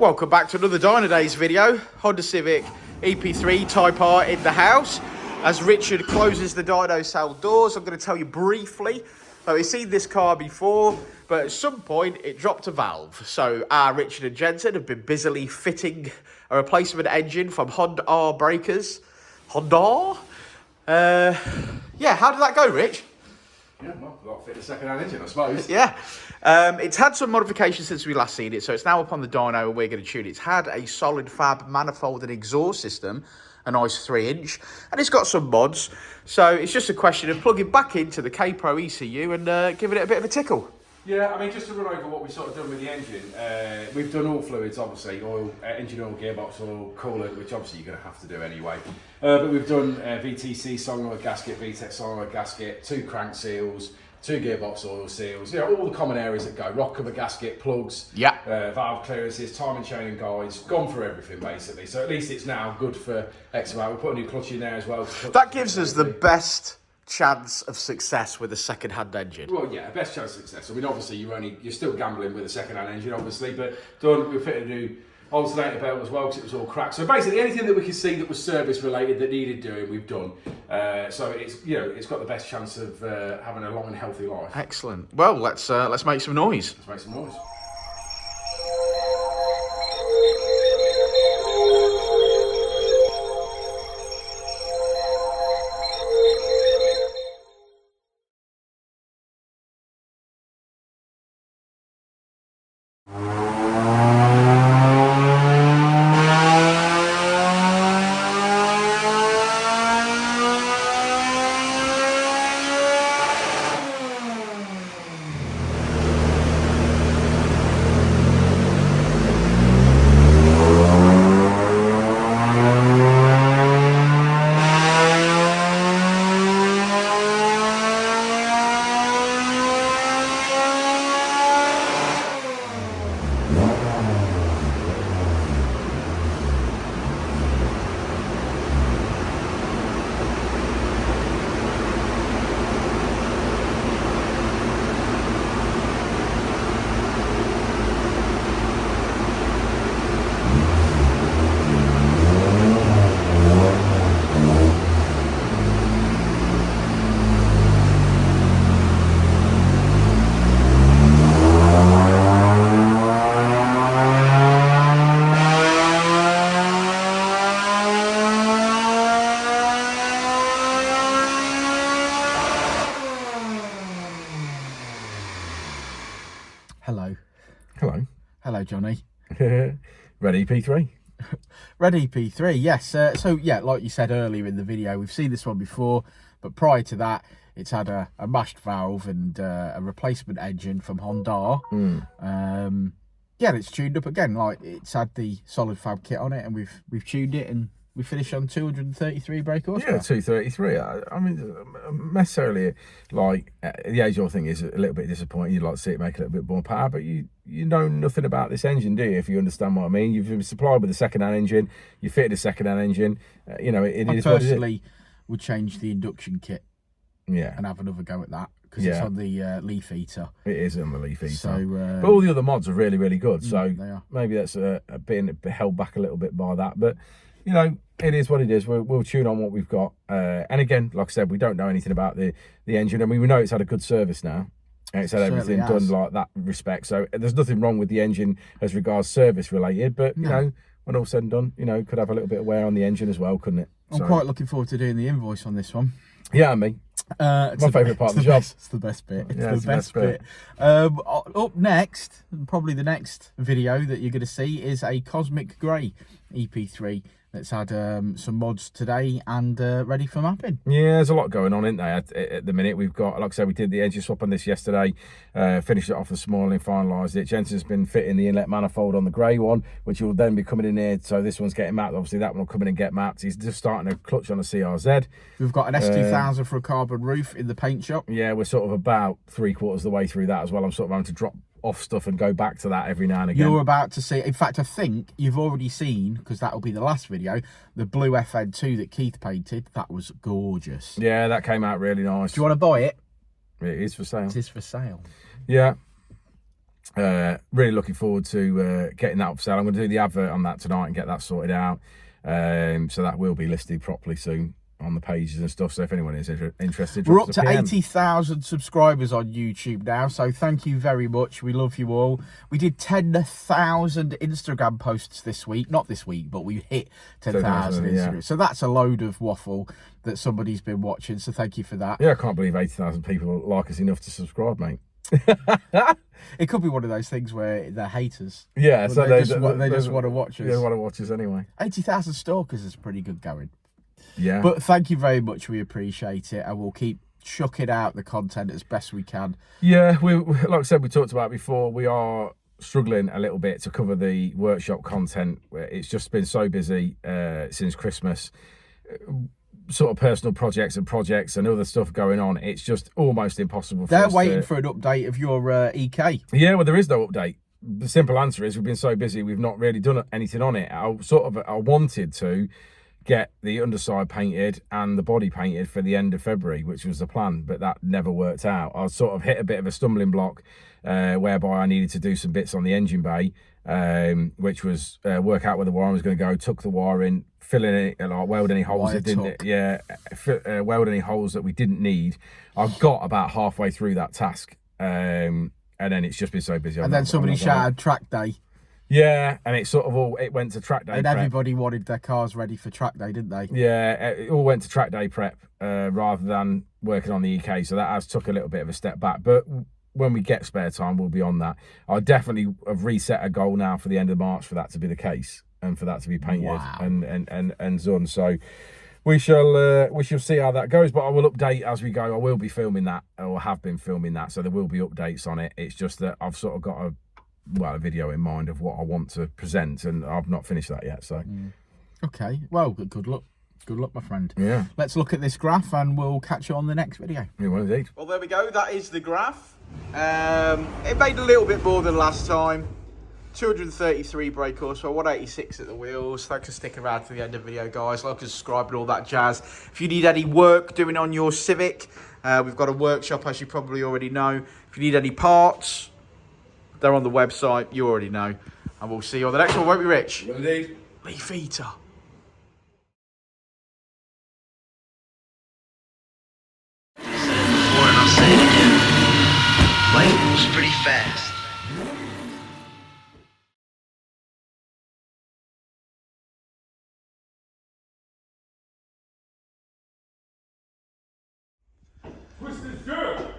Welcome back to another Dynodaze video. Honda Civic Ep3 TypeR in the house. As Richard closes the dyno cell doors, I'm going to tell you briefly that we've seen this car before, but at some point it dropped a valve. So Richard and Jensen have been busily fitting a replacement engine from Honda R breakers. Honda? Yeah, how did that go, Rich? Yeah, well, we've got to fit the second-hand engine, I suppose. Yeah. It's had some modifications since we last seen it, so it's now up on the dyno and we're going to tune it. It's had a solid fab manifold and exhaust system, a nice 3-inch, and it's got some mods. So it's just a question of plugging back into the K-Pro ECU and giving it a bit of a tickle. Yeah, I mean, just to run over what we've sort of done with the engine, we've done all fluids, obviously, oil, engine oil, gearbox oil, coolant, which obviously you're going to have to do anyway. But we've done VTC solenoid gasket, VTEC solenoid gasket, 2 crank seals, 2 gearbox oil seals, you know, all the common areas that go, rock cover gasket, plugs, valve clearances, timing chain and guides, gone through everything basically. So at least it's now good for X amount. We put a new clutch in there as well. That gives us the best chance of success with a second-hand engine. Well, yeah, best chance of success. I mean, obviously you're still gambling with a second-hand engine, obviously, but we fitted a new alternator belt as well because it was all cracked. So basically, anything that we could see that was service-related that needed doing, we've done. So it's it's got the best chance of having a long and healthy life. Excellent. Well, let's make some noise. Let's make some noise. Hello. Hello. Hello, Johnny. Ready, P3? Ready, P3, yes. So, yeah, like you said earlier in the video, we've seen this one before, but prior to that, it's had a mashed valve and a replacement engine from Honda. Yeah, it's tuned up again. Like, it's had the solid fab kit on it, and we've tuned it, and we finished on 233 brake horsepower. Yeah, 233. I mean, necessarily, like, the age-old thing is a little bit disappointing. You'd like to see it make a little bit more power, but you know nothing about this engine, do you, if you understand what I mean? You've been supplied with a second-hand engine, you fitted a second-hand engine, you know, it is what it is. I personally would change the induction kit and have another go at that, because it's on the leaf eater. It is on the leaf eater. So, but all the other mods are really, really good, so they are. Maybe that's being held back a little bit by that, but you know, it is what it is. We'll tune on what we've got. And again, like I said, we don't know anything about the engine. I mean, we know it's had a good service now. And it's had everything done like that respect. So there's nothing wrong with the engine as regards service related. But, you know, when all said and done, you know, could have a little bit of wear on the engine as well, couldn't it? I'm quite looking forward to doing the invoice on this one. Yeah, me. My favourite part of the job. It's the best bit. It's the best bit. Up next, probably the next video that you're going to see is a Cosmic Grey EP3 that's had some mods today and ready for mapping. Yeah, there's a lot going on, isn't there, at the minute. We've got, like I said, we did the engine swap on this yesterday, finished it off this morning, finalised it. Jensen's been fitting the inlet manifold on the grey one, which will then be coming in here. So this one's getting mapped. Obviously, that one will come in and get mapped. He's just starting a clutch on a CRZ. We've got an S2000 for a carbon roof in the paint shop. Yeah, we're sort of about 3/4 of the way through that as well. I'm sort of having to drop off stuff and go back to that every now and again. You're about to see, in fact, I think you've already seen, because that'll be the last video, the blue FN2 that Keith painted. That was gorgeous. Yeah, that came out really nice. Do you want to buy it? It is for sale. It is for sale. Yeah. Really looking forward to getting that up for sale. I'm going to do the advert on that tonight and get that sorted out. So that will be listed properly soon on the pages and stuff. So if anyone is interested, we're up drop us to a PM. 80,000 subscribers on YouTube now, so thank you very much. We love you all. We did 10,000 Instagram posts this week, not this week, but we hit 10,000 Instagram. Yeah. So that's a load of waffle that somebody's been watching, so thank you for that. Yeah, I can't believe 80,000 people like us enough to subscribe, mate. It could be one of those things where they're haters. Yeah, so they just want to watch us. They want to watch us anyway. 80,000 stalkers is pretty good going. Yeah. But thank you very much. We appreciate it, and we'll keep chucking out the content as best we can. Yeah, we like I said, we talked about before, we are struggling a little bit to cover the workshop content. It's just been so busy since Christmas. Sort of personal projects and other stuff going on. It's just almost impossible for us. They're waiting for an update of your EK. Yeah, well, there is no update. The simple answer is we've been so busy, we've not really done anything on it. I wanted to get the underside painted and the body painted for the end of February, which was the plan, but that never worked out. I sort of hit a bit of a stumbling block whereby I needed to do some bits on the engine bay, which was work out where the wiring was going to go, tuck the wire in, fill in it, like weld any holes that didn't, weld any holes that we didn't need. I got about halfway through that task, and then it's just been so busy. And then somebody shouted track day. Yeah, and it sort of it went to track day and prep. Everybody wanted their cars ready for track day, didn't they? Yeah, it all went to track day prep rather than working on the EK, so that has took a little bit of a step back. But when we get spare time, we'll be on that. I definitely have reset a goal now for the end of March for that to be the case and for that to be painted and done. So we shall see how that goes, but I will update as we go. I will be filming that, or have been filming that, so there will be updates on it. It's just that I've sort of got a video in mind of what I want to present, and I've not finished that yet. So okay, well, good luck, my friend. Yeah, let's look at this graph and we'll catch you on the next video. Yeah, well, indeed. Well, there we go, that is the graph. It made a little bit more than last time. 233 brake horsepower, 186 at the wheels. Thanks for sticking around to the end of the video, guys. Like and subscribe and all that jazz. If you need any work doing on your Civic, we've got a workshop, as you probably already know. If you need any parts, they're on the website, you already know. And we'll see you on the next one, won't we, Rich? Well, indeed. Leaf Eater. Before and I'll say it again. Life moves pretty fast. Twisted good.